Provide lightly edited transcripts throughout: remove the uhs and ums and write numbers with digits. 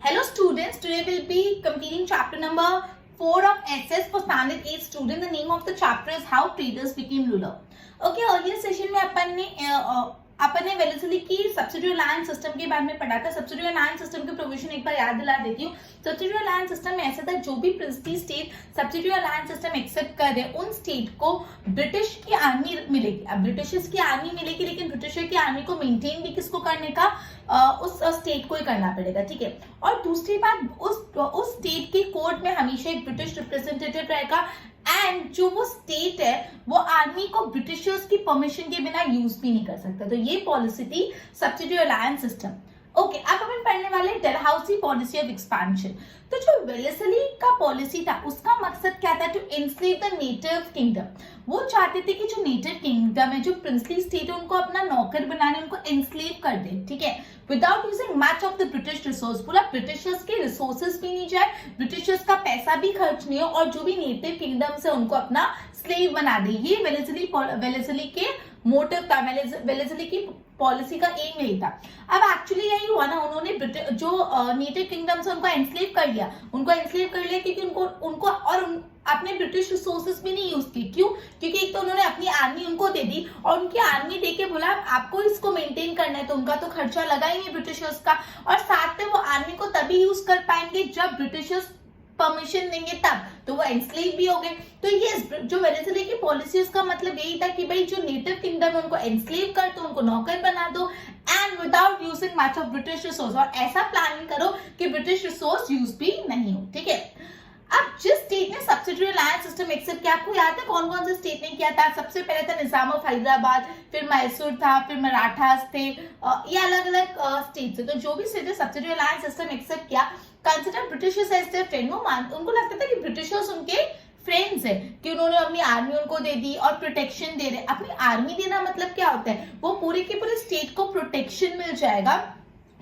Hello students, today we'll be completing chapter number 4 of SS for standard 8 student. The name of the chapter is How Traders Became Ruler. Okay, earlier session में अपन ने वेलेसिली की subsidiary alliance system के बारे में पढ़ा था। Subsidiary alliance system के provision एक बार याद दिला देती हूँ। सब्सिडियरी अलायंस सिस्टम में ऐसा था, जो भी princely state subsidiary alliance system accept कर रहे उन स्टेट को ब्रिटिश की आर्मी मिलेगी। अब ब्रिटिशर्स की आर्मी मिलेगी, लेकिन ब्रिटिशर की आर्मी को मेंटेन भी किसको करने का, उस स्टेट को ही करना पड़ेगा, ठीक है। और दूसरी बात, उस स्टेट के कोर्ट में हमेशा एक ब्रिटिश रिप्रेजेंटेटिव रहेगा एंड जो वो स्टेट है वो आर्मी को ब्रिटिशर्स की परमिशन के बिना यूज भी नहीं कर सकता। तो ये पॉलिसी थी सब्सिडियरी अलायंस सिस्टम। ओके, अब अपन पढ़ने वाले डलहौसी पॉलिसी ऑफ एक्सपेंशन। तो जो वेलेस्ली का पॉलिसी था उसका मकसद क्या था? To enslave the native kingdom. वो चाहते थे कि जो नेटिव किंगडम है, जो प्रिंसली स्टेट है, उनको अपना नौकर बनाने, उनको एनस्लेव कर दे, ठीक है, without using much of the British resource. पूरा ब्रिटिशर्स के रिसोर्सेज भी नहीं जाए, ब्रिटिशर्स का पैसा भी खर्च नहीं हो, और जो भी नेटिव किंगडम से उनको अपना स्लेव बना दे। ये वेलेस्ली के मोटिव था, वेलेस्ली की पॉलिसी का एम यही था। अब एक्चुअली यही हुआ ना, उन्होंने जो नेटिव किंगडम से उनको एनस्लेव कर लिया, क्योंकि उनको अपने ब्रिटिश रिसोर्सेज भी नहीं यूज की। क्यों? क्योंकि एक तो उन्होंने अपनी आर्मी उनको दे दी, और उनकी आर्मी दे के बोला आपको इसको मेंटेन करना है, तो उनका तो खर्चा लगा ही नहीं ब्रिटिशर्स का, और साथ में वो आर्मी को तभी यूज कर पाएंगे जब ब्रिटिशर्स परमिशन देंगे, तब तो वो एनस्लेव भी हो गए। तो ये जो वेलेस्ली की पॉलिसी, उसका मतलब यही था कि भाई जो नेटिव किंगडम है उनको एनस्लेव कर दो, उनको नौकर बना दो, and without using much of British resource, और ऐसा प्लानिंग करो कि ब्रिटिश रिसोर्स यूज भी नहीं हो, ठीक है। अब जिस स्टेट ने सब्सिडियरी अलायंस सिस्टम एक्सेप्ट किया, आपको याद है कौन कौन से स्टेट ने किया था? सबसे पहले था निजाम ऑफ हैदराबाद, फिर मैसूर था, फिर मराठास थे, ये अलग अलग स्टेट थे। तो जो भी स्टेट ने सब्सिडियरी अलायंस सिस्टम एक्सेप्ट किया, consider Britishers as their friend. उनको लगता था कि ब्रिटिशर्स उनके फ्रेंड्स है, कि उन्होंने अपनी आर्मी उनको दे दी और प्रोटेक्शन दे रहे। अपनी आर्मी देना मतलब क्या होता है? वो पूरे के पूरे स्टेट को प्रोटेक्शन मिल जाएगा,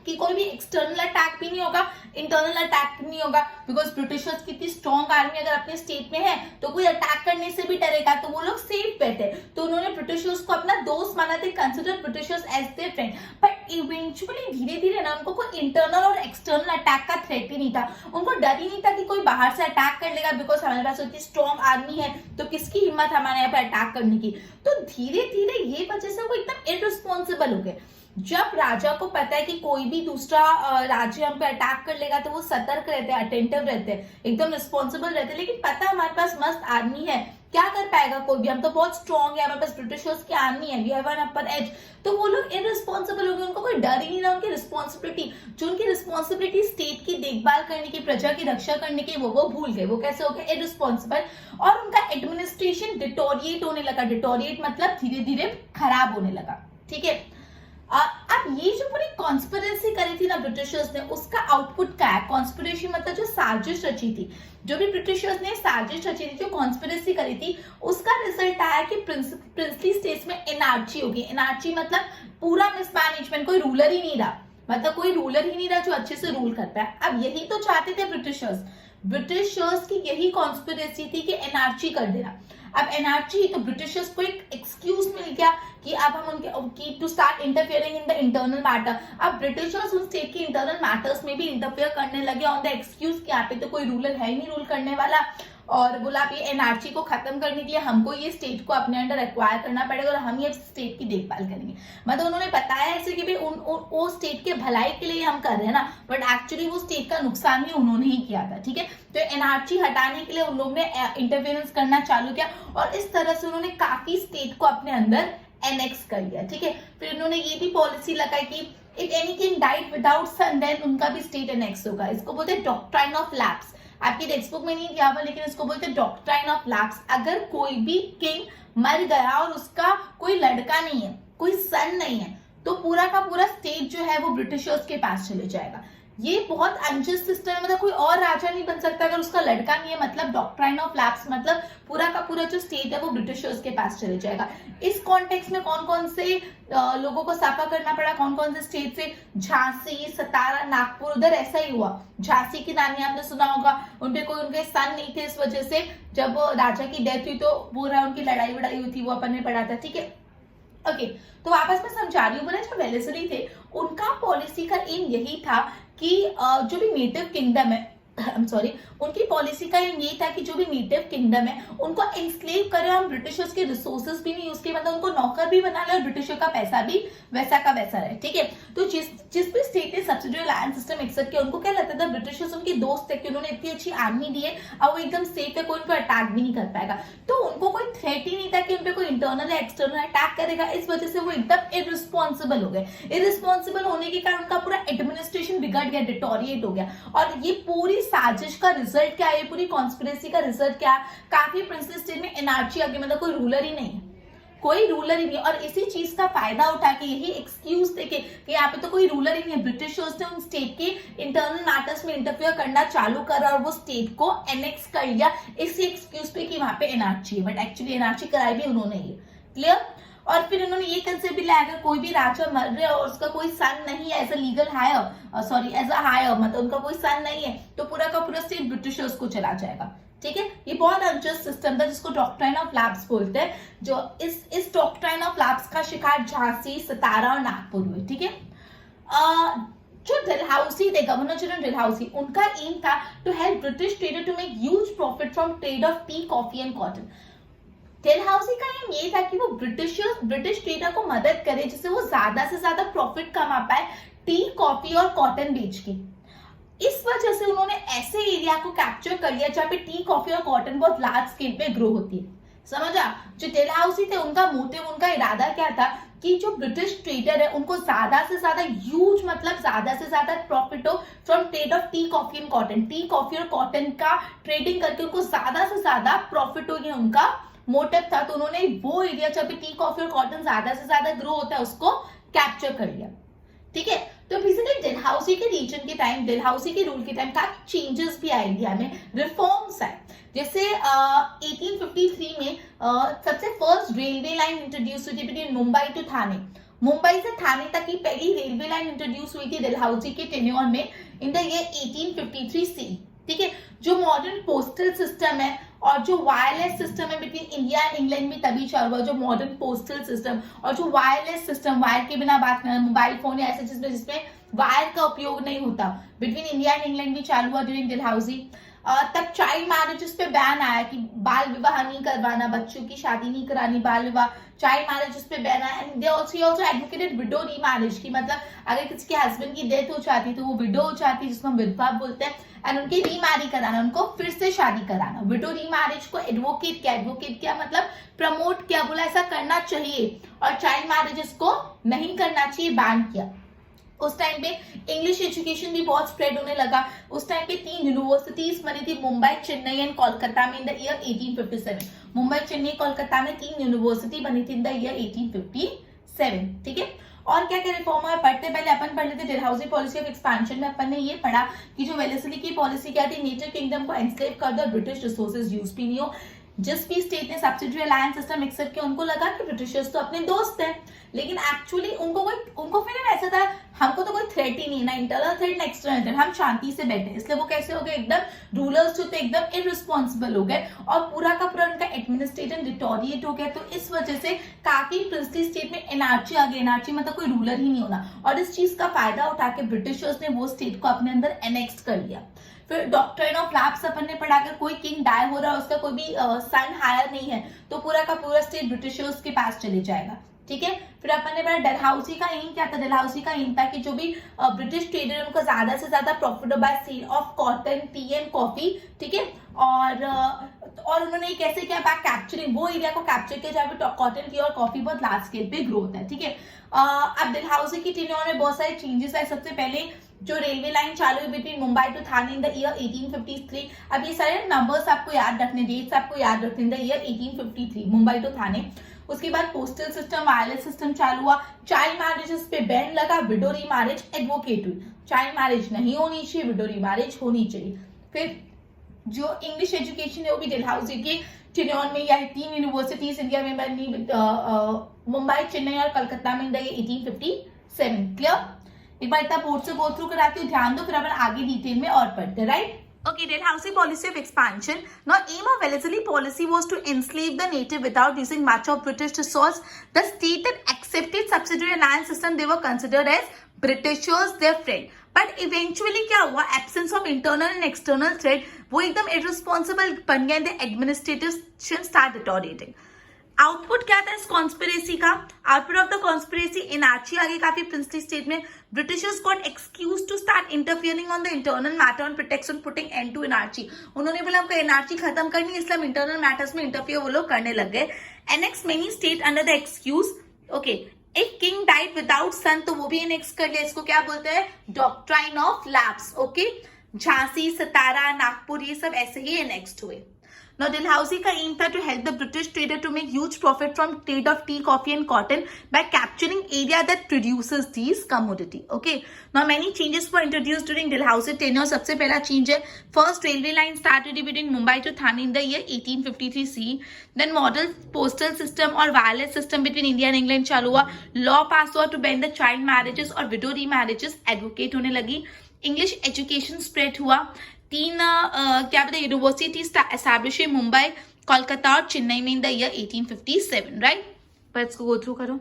कि कोई भी एक्सटर्नल अटैक भी नहीं होगा, इंटरनल अटैक नहीं होगा, बिकॉज ब्रिटिशर्स की इतनी स्ट्रॉन्ग आर्मी अगर अपने स्टेट में है तो कोई अटैक करने से भी डरेगा, तो वो लोग सेफ बैठे। तो उन्होंने ब्रिटिशर्स को अपना दोस्त माना था, consider Britishers as their friend. But eventually धीरे धीरे ना उनको कोई इंटरनल और एक्सटर्नल अटैक का थ्रेट ही नहीं था। उनको डर ही नहीं था कि कोई बाहर से अटैक कर लेगा, बिकॉज हमारे पास इतनी स्ट्रॉन्ग आर्मी है, तो किसकी हिम्मत हमारे यहाँ पे अटैक करने की। तो धीरे धीरे ये वजह से वो एकदम इररिस्पॉन्सिबल हो गए। जब राजा को पता है कि कोई भी दूसरा राज्य हम पे अटैक कर लेगा, तो वो सतर्क रहते हैं, अटेंटिव रहते हैं, एकदम रिस्पॉन्सिबल रहते हैं। लेकिन पता है हमारे पास मस्त आर्मी है, क्या कर पाएगा कोई भी, हम तो बहुत स्ट्रॉन्ग है, हमारे पास ब्रिटिशर्स की आर्मी है, we have an upper edge. तो वो लोग इररिस्पॉन्सिबल हो गए, उनको कोई डर ही नहीं रहा। उनकी रिस्पॉन्सिबिलिटी स्टेट की देखभाल करने की, प्रजा की रक्षा करने की, वो भूल गए। वो कैसे हो गए? इररिस्पॉन्सिबल। और उनका एडमिनिस्ट्रेशन डिटोरिएट होने लगा। डिटोरिएट मतलब धीरे धीरे खराब होने लगा, ठीक है। अब ये जो पूरी कॉन्स्पिरेसी करी थी ना ब्रिटिशर्स ने, उसका आउटपुट क्या है? कॉन्स्पिरेसी मतलब जो साजिश रची थी, जो भी ब्रिटिशर्स ने साजिश रची थी, जो कॉन्स्पिरेसी करी थी, उसका रिजल्ट आया कि प्रिंसली स्टेट्स में एनार्ची होगी। एनार्ची मतलब पूरा मिसमैनेजमेंट, कोई रूलर ही नहीं रहा, मतलब कोई रूलर ही नहीं रहा जो अच्छे से रूल कर पाए। अब यही तो चाहते थे ब्रिटिशर्स की यही कॉन्स्पिरेसी थी कि एनार्ची कर देना। अब एनार्ची, तो ब्रिटिशर्स को एक एक्सक्यूज मिल गया कि अब हम उनके to start interfering in the internal matter. अब ब्रिटिशर्स उन स्टेट के इंटरनल मैटर्स में भी इंटरफेयर करने लगे ऑन द एक्सक्यूज कि यहाँ पे तो कोई रूलर है ही नहीं रूल करने वाला, और बोला आप ये एनार्ची को खत्म करने के लिए हमको ये स्टेट को अपने अंडर एक्वायर करना पड़ेगा, और हम ये स्टेट की देखभाल करेंगे। मतलब उन्होंने बताया ऐसे कि भाई वो स्टेट के भलाई के लिए हम कर रहे हैं ना, बट एक्चुअली वो स्टेट का नुकसान भी उन्होंने ही किया था, ठीक है। तो एनार्ची हटाने के लिए उन लोगों ने इंटरफेरेंस करना चालू किया, और इस तरह से उन्होंने काफी स्टेट को अपने अंदर एनेक्स कर लिया, ठीक है। फिर उन्होंने ये भी पॉलिसी लगाई कि if any king died without son, then उनका भी स्टेट एनेक्स होगा। इसको बोलते हैं डॉक्ट्राइन ऑफ लैप्स। आपकी टेक्स्ट बुक में नहीं दिया हुआ, लेकिन इसको बोलते हैं डॉक्ट्राइन ऑफ लैप्स। अगर कोई भी किंग मर गया और उसका कोई लड़का नहीं है, कोई सन नहीं है, तो पूरा का पूरा स्टेट जो है वो ब्रिटिशर्स के पास चले जाएगा। ये बहुत अनजस्ट सिस्टम है, मतलब कोई और राजा नहीं बन सकता अगर उसका लड़का नहीं है। मतलब डॉक्ट्राइन ऑफ लैप्स मतलब पूरा का पूरा जो स्टेट है वो ब्रिटिशर्स के पास चले जाएगा। इस कॉन्टेक्स्ट में कौन कौन से लोगों को सफर करना पड़ा, कौन कौन से स्टेट से? झांसी, सतारा, नागपुर, उधर ऐसा ही हुआ। झांसी की रानी आपने सुना होगा, उनके सन नहीं थे, इस वजह से जब राजा की डेथ हुई तो पूरा उनकी लड़ाई वड़ाई हुई थी, वो अपन ने पढ़ा था, ठीक है। ओके, तो वापस मैं समझा रही हूँ, बोला जो वेलेस्ली थे उनका पॉलिसी का एम यही था कि जो भी नेटिव किंगडम है, सॉरी, उनकी पॉलिसी का ये था कि जो भी नेटिव किंगडम है उनको एनस्लेव करें और ब्रिटिशर्स के रिसोर्सेज भी नहीं यूज किए, मतलब उनको नौकर भी बना ले और ब्रिटिशर का पैसा भी वैसा का वैसा रहे, ठीक है। तो जिस भी स्टेट ने सब्सिडियरी अलायंस सिस्टम एक्सेप्ट किया, उनको क्या लगता था ब्रिटिशर्स उनके दोस्त थे कि उन्होंने इतनी अच्छी आर्मी दी है और वो एकदम सेफ है, कोई उनको अटैक भी नहीं कर पाएगा। तो उनको कोई थ्रेट ही नहीं था कि उनपे कोई इंटरनल या एक्सटर्नल अटैक करेगा। इस वजह से वो एकदम इररिस्पॉन्सिबल हो गए। इररिस्पॉन्सिबल होने के कारण उनका पूरा एडमिनिस्ट्रेशन बिगड़ गया, डिटोरिएट हो गया। और ये पूरी साजिश का रिजल्ट क्या है, पूरी कॉन्स्पिरेसी का रिजल्ट क्या है, काफी प्रिंसली स्टेट में एनार्ची आ गई, मतलब कोई रूलर ही नहीं है, कोई रूलर ही नहीं। और इसी चीज का फायदा उठा के, यही एक्सक्यूज देके कि यहाँ पे तो कोई रूलर ही नहीं है, ब्रिटिशर्स ने उन स्टेट के इंटरनल मैटर्स में इंटरफेयर करना चालू करा और वो स्टेट को एनेक्स कर लिया इसी एक्सक्यूज पे कि वहां पे एनार्ची है, बट एक्चुअली एनार्ची कराई भी उन्होंने ही। क्लियर। और फिर उन्होंने ये कंसेप्ट भी लाया, कोई भी राजा मर रहे और उसका कोई सन नहीं है as a legal heir, sorry as a heir, मतलब उनका कोई सन नहीं है, तो पूरा का पूरा स्टेट ब्रिटिशर्स को चला जाएगा, ठीक है। ये बहुत अनजस्ट सिस्टम था जिसको डॉक्ट्राइन ऑफ लैप्स बोलते हैं, जो इस डॉक्ट्राइन ऑफ लैप्स का शिकार झांसी, सतारा और नागपुर हुए, ठीक है। जो डलहौसी थे, गवर्नर जनरल डलहौसी, उनका एम था to help British trader to make huge profit from trade of tea, coffee and cotton. Dalhousie का एम ये था कि वो ब्रिटिश ट्रेडर को मदद करे जिससे वो ज्यादा से ज्यादा प्रॉफिट कमा पाए टी, कॉफी और कॉटन बेच के। इस वजह से उन्होंने ऐसे एरिया को कैप्चर कर लिया जहाँ पे टी, कॉफी और कॉटन बहुत लार्ज स्केल पे ग्रो होती है। समझा? जो डलहौसी थे उनका मोटिव, उनका इरादा क्या था कि जो ब्रिटिश ट्रेडर है उनको ज्यादा से ज्यादा ह्यूज, मतलब ज्यादा से ज्यादा प्रॉफिट हो from trade of tea, coffee and cotton. T, coffee और कॉटन का ट्रेडिंग करके उनको ज्यादा से ज्यादा प्रॉफिट हो, ये उनका मोटिव था। तो उन्होंने वो एरिया जहाँ पे टी, कॉफी और कॉटन ज्यादा से ज्यादा ग्रो होता है उसको कैप्चर कर लिया, ठीक है। तो बेसिकली डलहौसी के रीजन के टाइम, डलहौसी के रूल के टाइम काफी चेंजेस भी आए इंडिया में, रिफॉर्म्स आए। जैसे 1853 में सबसे फर्स्ट रेलवे लाइन इंट्रोड्यूस हुई थी बिटवीन मुंबई टू थाने। मुंबई से थाने तक की पहली रेलवे लाइन इंट्रोड्यूस हुई थी डलहौसी के टेन्योर में इन द ईयर 1853 सी, ठीक है। जो मॉडर्न पोस्टल सिस्टम है और जो वायरलेस सिस्टम है बिटवीन इंडिया एंड इंग्लैंड भी तभी चालू हुआ। जो मॉडर्न पोस्टल सिस्टम और जो वायरलेस सिस्टम, वायर के बिना बात करना, मोबाइल फोन या ऐसे जिसमें वायर का उपयोग नहीं होता, बिटवीन इंडिया एंड इंग्लैंड भी चालू हुआ ड्यूरिंग डलहौसी। तब चाइल्ड मैरिजेस पे बैन आया कि बाल विवाह नहीं करवाना, बच्चों की शादी नहीं करानी, बाल विवाह, चाइल्ड मैरिजेस पे बैन आया। And they also advocated window remarriage की, मतलब अगर किसी के हस्बैंड की डेथ हो जाती तो वो विडो हो जाती, जिसको हम विधवा बोलते हैं, एंड उनकी रीमैरी कराना, उनको फिर से शादी कराना। विडो रीमैरिज को एडवोकेट किया मतलब प्रमोट किया, बोला ऐसा करना चाहिए, और चाइल्ड मैरिजेस को नहीं करना चाहिए, बैन किया। उस टाइम पे इंग्लिश एजुकेशन भी बहुत स्प्रेड होने लगा। उस टाइम पे 3 यूनिवर्सिटीज बनी थी, मुंबई, चेन्नई एंड कोलकाता में इन द ईयर 1857। मुंबई, चेन्नई, कोलकाता में 3 यूनिवर्सिटी बनी थी इन द ईयर 1857, ठीक है। और क्या क्या रिफॉर्म है पढ़ते पहले अपन पढ़ लेते। डलहौसी पॉलिसी ऑफ एक्सपेंशन में अपन ने ये पढ़ा कि जो वेलेस्ली की पॉलिसी क्या थी, नेटिव किंगडम को एनस्लेव कर दो, ब्रिटिश रिसोर्सेज यूज भी नहीं हो। जिस भी स्टेट ने सब्सिडियरी अलायंस सिस्टम एक्सेप्ट किया उनको लगा कि ब्रिटिशर्स तो अपने दोस्त हैं, लेकिन एक्चुअली उनको फिर ऐसा था, हमको तो कोई थ्रेट ही नहीं, ना इंटरनल थ्रेट ना एक्सटर्नल थ्रेट, हम शांति से बैठे। इसलिए वो कैसे हो गए, एकदम रूलर्स जो थे एकदम इररिस्पॉन्सिबल हो गए और पूरा का पूरा उनका एडमिनिस्ट्रेशन डिटोरिएट हो गया। तो इस वजह से काफी प्रिंसली स्टेट में एनार्ची आ गई। एनार्ची मतलब कोई रूलर ही नहीं होना, और इस चीज का फायदा उठा के ब्रिटिशर्स ने वो स्टेट को अपने अंदर एनेक्स कर लिया। फिर डॉक्ट्राइन ऑफ लैप्स अपन ने पढ़ा, अगर कोई किंग डाई हो रहा है, उसका कोई भी सन हायर नहीं है, तो पूरा का पूरा स्टेट ब्रिटिशर्स के पास चले जाएगा, ठीक है। फिर अपन ने पढ़ा डलहौसी का एम क्या था। डलहौसी का एम था कि जो भी ब्रिटिश ट्रेडर है उनको ज्यादा से ज्यादा profit by sale of cotton, tea and coffee, ठीक है। और उन्होंने कैसे किया, बाय कैप्चरिंग, वो एरिया को कैप्चर किया जहाँ पे कॉटन, टी और कॉफी बहुत लार्ज स्केल पे ग्रो होता है, ठीक है। अब डलहौसी की टेन्योर में बहुत सारे चेंजेस आए। सबसे पहले जो रेलवे लाइन चालू हुई between Mumbai to Thane in the year 1853। अब ये सारे नंबर्स आपको याद रखने, डेट्स आपको याद रखने, in the year 1853 Mumbai to Thane. उसके बाद पोस्टल सिस्टम, वायरलेस सिस्टम चालू हुआ। चाइल्ड मैरिजेस पे बैन लगा, विडो रीमैरिज एडवोकेट हुई। चाइल्ड मैरिज नहीं होनी चाहिए, विडो रीमैरिज होनी चाहिए। फिर जो इंग्लिश एजुकेशन है वो भी डलहौसी के टेन्योर में, या 3 यूनिवर्सिटीज इंडिया में बनी, मुंबई, चेन्नई और कलकत्ता में इन द ईयर 1857। क्लियर? एक बार इतना बोर्ड से गो थ्रू कराती हूँ, ध्यान दो, फिर अपन आगे डिटेल में और पढ़ते, right? Okay, Dalhousie policy of expansion. Now, aim of Wellesley policy was to enslave the native without using much of British resource. The state that accepted subsidiary alliance system, they were considered as Britishers, their friend. But eventually क्या हुआ, absence of internal and external threat, वो एकदम irresponsible बन गए, the administrative start deteriorating. Output क्या था इस conspiracy का, output of the conspiracy, anarchy आगे काफी प्रिंसली स्टेट में, Britishers got excuse to start interfering on the internal matter on protection putting end to anarchy. उन्होंने बोला हमको इनार्ची खत्म करनी है, इसलिए हम इंटरनल मैटर्स में इंटरफियर वो लोग करने लग गए। Annex many state under the excuse, okay, if king died without son, तो वो भी एनेक्स कर लिया, इसको क्या बोलते हैं, doctrine of lapse, okay. Jhansi, Satara, Nagpur, ये सब ऐसे ही एनेक्स्ड हुए। Now Dalhousie का aim था to help the British trader to make huge profit from trade of tea, coffee and cotton by capturing area that produces these commodity. Okay. Now many changes were introduced during Dalhousie tenure. सबसे पहला change है, first railway line started between Mumbai to Thane in the year 1853 CE. Then model postal system और wireless system between India and England चालू हुआ. Law passed हुआ to ban the child marriages और widow remarriages, advocate होने लगी. English education spread हुआ. 3 क्या बताए यूनिवर्सिटी एस्टैब्लिश हुई, मुंबई, कोलकाता और चेन्नई में इन द ईयर 1857, राइट। पर इसको गो थ्रू करो।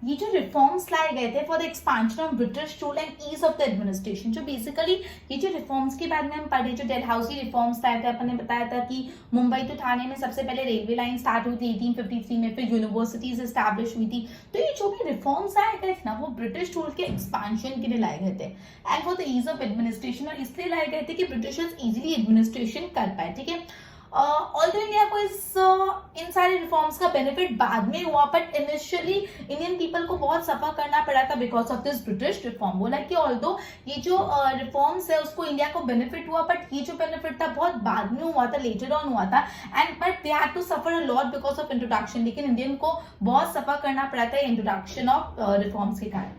ये जो रिफॉर्म्स लाए गए थे for the expansion of British rule and ease of the administration, जो बेसिकली ये जो रिफॉर्म्स के बारे में हम पढ़े, जो डलहौजी रिफॉर्म्स लाए थे, अपन ने बताया था कि मुंबई टू थाने में सबसे पहले रेलवे लाइन स्टार्ट हुई थी 1853 में, फिर यूनिवर्सिटीज एस्टैब्लिश हुई थी। तो ये जो भी रिफॉर्म्स आए गए थे ना, वो ब्रिटिश रूल के एक्सपांशन के लिए लाए गए थे and for the ease of administration, और इसलिए लाए गए थे कि ब्रिटिशर्स इजिली एडमिनिस्ट्रेशन कर पाए, ठीक है। ऑल्दो इंडिया को इन सारे रिफॉर्म्स का बेनिफिट बाद में हुआ, बट इनिशियली इंडियन पीपल को बहुत सफर करना पड़ा था because of this British reform. बोला कि ऑल्दो ये जो रिफॉर्म्स है उसको इंडिया को बेनिफिट हुआ, बट ये जो बेनिफिट था बहुत बाद में हुआ था, लेटर ऑन हुआ था, and but they had to suffer a lot because of introduction. लेकिन इंडियन को बहुत सफर करना पड़ा था इंट्रोडक्शन ऑफ रिफॉर्म्स के कारण।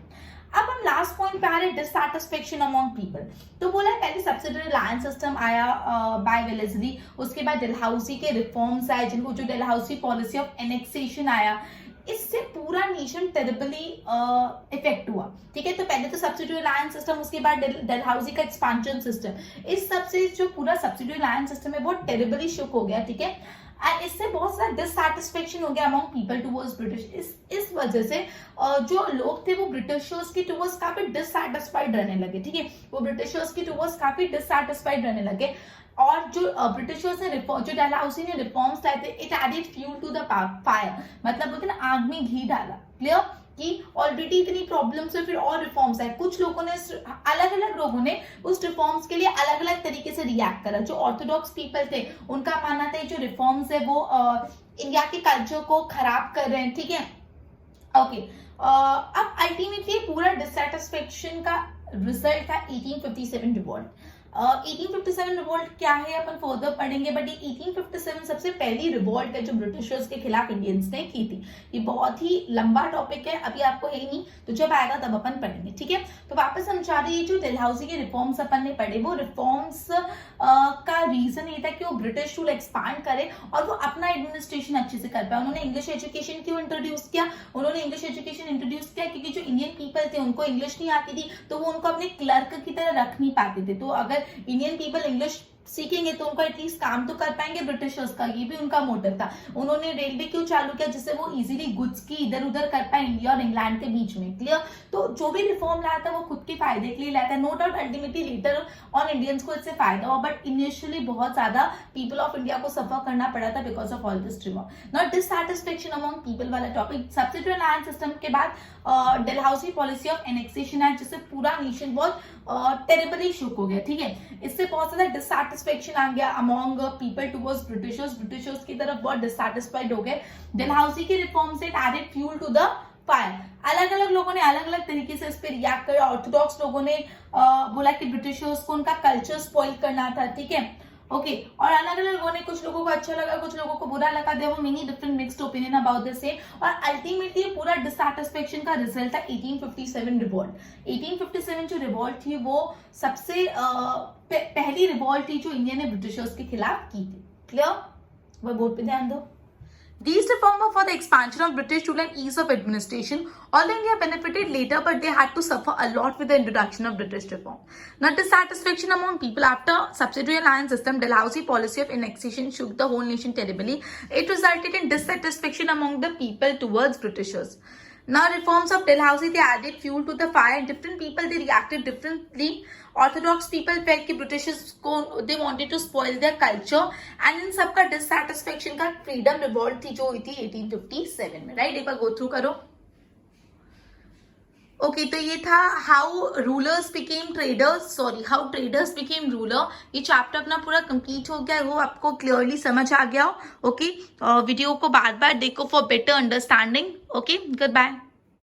अब हम लास्ट पॉइंट पे आ रहे हैं, डिससैटिस्फैक्शन अमंग पीपल। तो बोला पहले सब्सिडरी लैंड सिस्टम आया बाय वेलेस्ली, उसके बाद डलहौजी के रिफॉर्म्स आए, जिनको जो डलहौजी पॉलिसी ऑफ एनेक्सेशन आया, इससे पूरा नेशन टेरिबली इफेक्ट हुआ, ठीक है। तो पहले तो सब्सिडरी लैंड सिस्टम, उसके बाद डलहौजी का एक्सपांशन सिस्टम, इस सबसे जो पूरा सब्सिडरी लैंड सिस्टम है बहुत टेरिबली शुक हो गया, ठीक है। एंड इससे बहुत सारा डिससैटिस्फैक्शन हो गया अमंग पीपल टुवर्ड्स ब्रिटिश। इस वजह से जो लोग थे वो ब्रिटिशर्स की टुवर्ड्स काफी डिससैटिस्फाइड रहने लगे, ठीक है। वो ब्रिटिशर्स की टुवर्ड्स काफी डिससैटिस्फाइड रहने लगे, और जो ब्रिटिशर्स ने जो डलहौजी ने रिफॉर्म्स लाए थे, it added fuel to the fire, मतलब बोलते ना आग में घी डाला, क्लियर, कि ऑलरेडी इतनी प्रॉब्लम्स है, फिर और रिफॉर्म्स आए। कुछ लोगों ने, अलग अलग लोगों ने उस रिफॉर्म्स के लिए अलग अलग तरीके से रिएक्ट करा। जो ऑर्थोडॉक्स पीपल थे उनका मानना था जो रिफॉर्म्स है वो इंडिया के कल्चर को खराब कर रहे हैं, ठीक है, ओके। अब अल्टीमेटली पूरा डिससैटिस्फैक्शन का रिजल्ट था 1857 रिवॉल्ट। 1857 रिवॉल्ट क्या है अपन फर्दर पढ़ेंगे, बट ये 1857 सबसे पहली रिवॉल्ट है जो ब्रिटिशर्स के खिलाफ इंडियंस ने की थी। ये बहुत ही लंबा टॉपिक है, अभी आपको है नहीं, तो जब आएगा तब अपन पढ़ेंगे, ठीक है। तो वापस हम चाह रहे हैं, जो डलहौजी के रिफॉर्म्स अपन ने पढ़े, वो रिफॉर्म्स का रीजन ये था कि वो ब्रिटिश रूल एक्सपांड करे और वो अपना एडमिनिस्ट्रेशन अच्छे से कर पाए। उन्होंने इंग्लिश एजुकेशन क्यों इंट्रोड्यूस किया, उन्होंने इंग्लिश एजुकेशन इंट्रोड्यूस किया क्योंकि जो इंडियन पीपल थे उनको इंग्लिश नहीं आती थी, तो वो उनको अपने क्लर्क की तरह रख नहीं पाते थे। तो अगर इंडियन पीपल इंग्लिश सीखेंगे तो उनको एटलीस्ट काम तो कर पाएंगे ब्रिटिशर्स का, ये भी उनका मोटिव था। उन्होंने रेलवे क्यों चालू किया, जिससे वो इजीली गुड्स की इधर उधर कर पाए इंडिया और इंग्लैंड के बीच में, क्लियर। तो जो भी रिफॉर्म लाया था वो खुद के फायदे के लिए लाया था, no doubt ultimately later on Indians को इससे फायदा हुआ, बट इनिशियली बहुत ज्यादा पीपल ऑफ इंडिया को सफर करना पड़ा था because of all this reform. Not dissatisfaction among people वाला टॉपिक, सब्सिडरी लैंड सिस्टम के बाद Dalhousie policy of annexation act, जिससे पूरा नेशन बहुत टेरिबली शुक हो गया, ठीक है। इससे बहुत ज्यादा डिससैटिस्फैक्शन आ गया अमंग पीपल टुवर्ड्स ब्रिटिशर्स की तरफ बहुत डिससैटिस्फाइड हो गए। डलहौजी के रिफॉर्म से added fuel to the fire. अलग अलग लोगों ने अलग अलग तरीके से इस पे रिएक्ट किया। ऑर्थोडॉक्स लोगों ने बोला कि ब्रिटिशर्स को उनका कल्चर स्पॉइल करना था, ठीक है, ओके। और अलग अलग लोगों ने, कुछ लोगों को अच्छा लगा, कुछ लोगों को बुरा लगा, there were many different mixed opinion about this same, और अल्टीमेटली पूरा डिससैटिस्फैक्शन का रिजल्ट था 1857 रिवॉल्ट। 1857 जो रिवॉल्ट थी वो सबसे पहली रिवॉल्ट थी जो इंडिया ने ब्रिटिशर्स के खिलाफ की थी, क्लियर। वह बोर्ड पे ध्यान दो। These reforms were for the expansion of British rule and ease of administration. All India benefited later, but they had to suffer a lot with the introduction of British reform. Now, dissatisfaction among people after subsidiary alliance system, Dalhousie policy of annexation shook the whole nation terribly. It resulted in dissatisfaction among the people towards Britishers. Now, reforms of Dalhousie, they added fuel to the fire. Different people, they reacted differently. Orthodox people felt कि Britishers को they wanted to spoil their culture, and इन सबका dissatisfaction का freedom revolt थी जो हुई थी 1857 में, right? एक बार go through करो. ओके तो ये था how rulers became traders, how traders became ruler. ये चैप्टर अपना पूरा कंप्लीट हो गया, वो आपको क्लियरली समझ आ गया हो. ओके वीडियो को बार बार देखो for better understanding. Okay good bye.